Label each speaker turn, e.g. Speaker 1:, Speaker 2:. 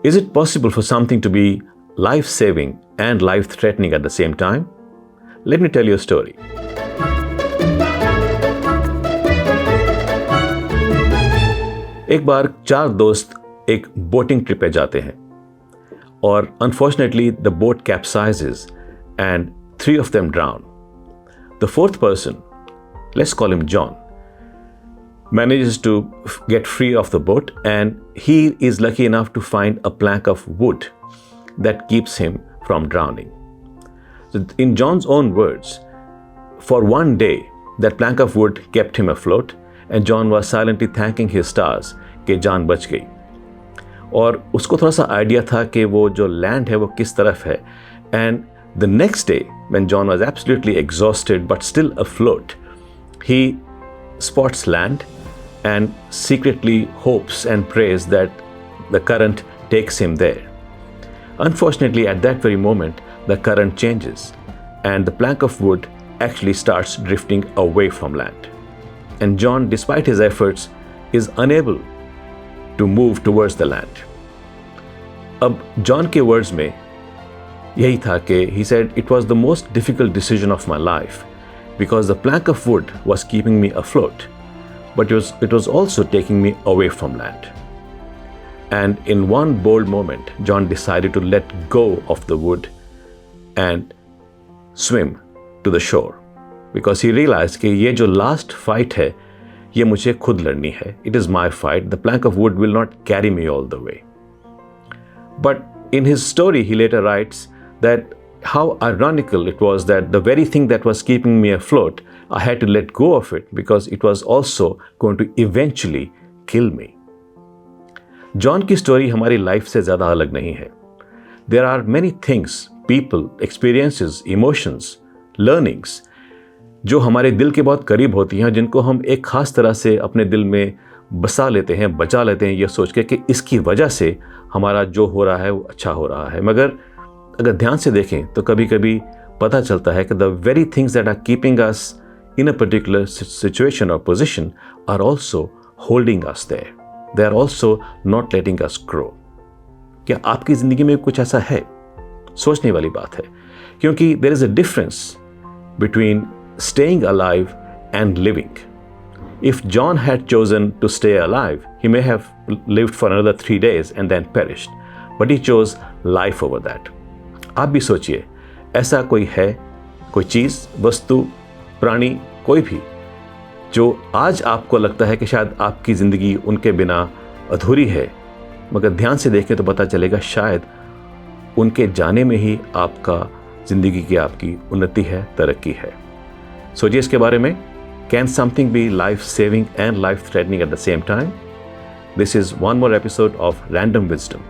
Speaker 1: Is it possible for something to be life-saving and life-threatening at the same time? Let me tell you a story. एक बार 4 दोस्त एक boating trip पे जाते हैं और unfortunately the boat capsizes and 3 of them drown. The 4th person, let's call him John, manages to get free of the boat, and he is lucky enough to find a plank of wood that keeps him from drowning. So in John's own words, for one day that plank of wood kept him afloat, and John was silently thanking his stars कि जान बच गई. और उसको थोड़ा सा idea था कि वो जो लैंड है वो किस तरफ है. And the next day when John was absolutely exhausted but still afloat, he spots land and secretly hopes and prays that the current takes him there. Unfortunately, at that very moment, the current changes and the plank of wood actually starts drifting away from land. And John, despite his efforts, is unable to move towards the land. अब John के words में यही था कि he said, "It was the most difficult decision of my life because the plank of wood was keeping me afloat, but it was also taking me away from land." And in one bold moment, John decided to let go of the wood and swim to the shore because he realized कि ये जो last fight है ये मुझे खुद लड़नी है. It is my fight. The plank of wood will not carry me all the way. But in his story, he later writes that how ironical it was that the very thing that was keeping me afloat, I had to let go of it because it was also going to eventually kill me. John की story हमारी life से ज़्यादा अलग नहीं है. There are many things, people, experiences, emotions, learnings जो हमारे दिल के बहुत करीब होती हैं, जिनको हम एक ख़ास तरह से अपने दिल में बसा लेते हैं, बचा लेते हैं, ये सोच के कि इसकी वजह से हमारा जो हो रहा है वो अच्छा हो रहा है. मगर अगर ध्यान से देखें तो कभी कभी पता चलता है कि the very things that are keeping us in a particular situation और position are also holding us there. They are also not letting us grow. क्या आपकी ज़िंदगी में कुछ ऐसा है? सोचने वाली बात है, क्योंकि there is a difference between staying alive and living. If John had chosen to stay alive, he may have lived for another 3 days and then perished. But he chose life over that. आप भी सोचिए, ऐसा कोई है, कोई चीज़, वस्तु, प्राणी, कोई भी जो आज आपको लगता है कि शायद आपकी ज़िंदगी उनके बिना अधूरी है, मगर ध्यान से देखें तो पता चलेगा शायद उनके जाने में ही आपका ज़िंदगी की आपकी उन्नति है, तरक्की है. सोचिए इसके बारे में. Can something be life-saving and life-threatening at the same time? This is one more episode of Random Wisdom.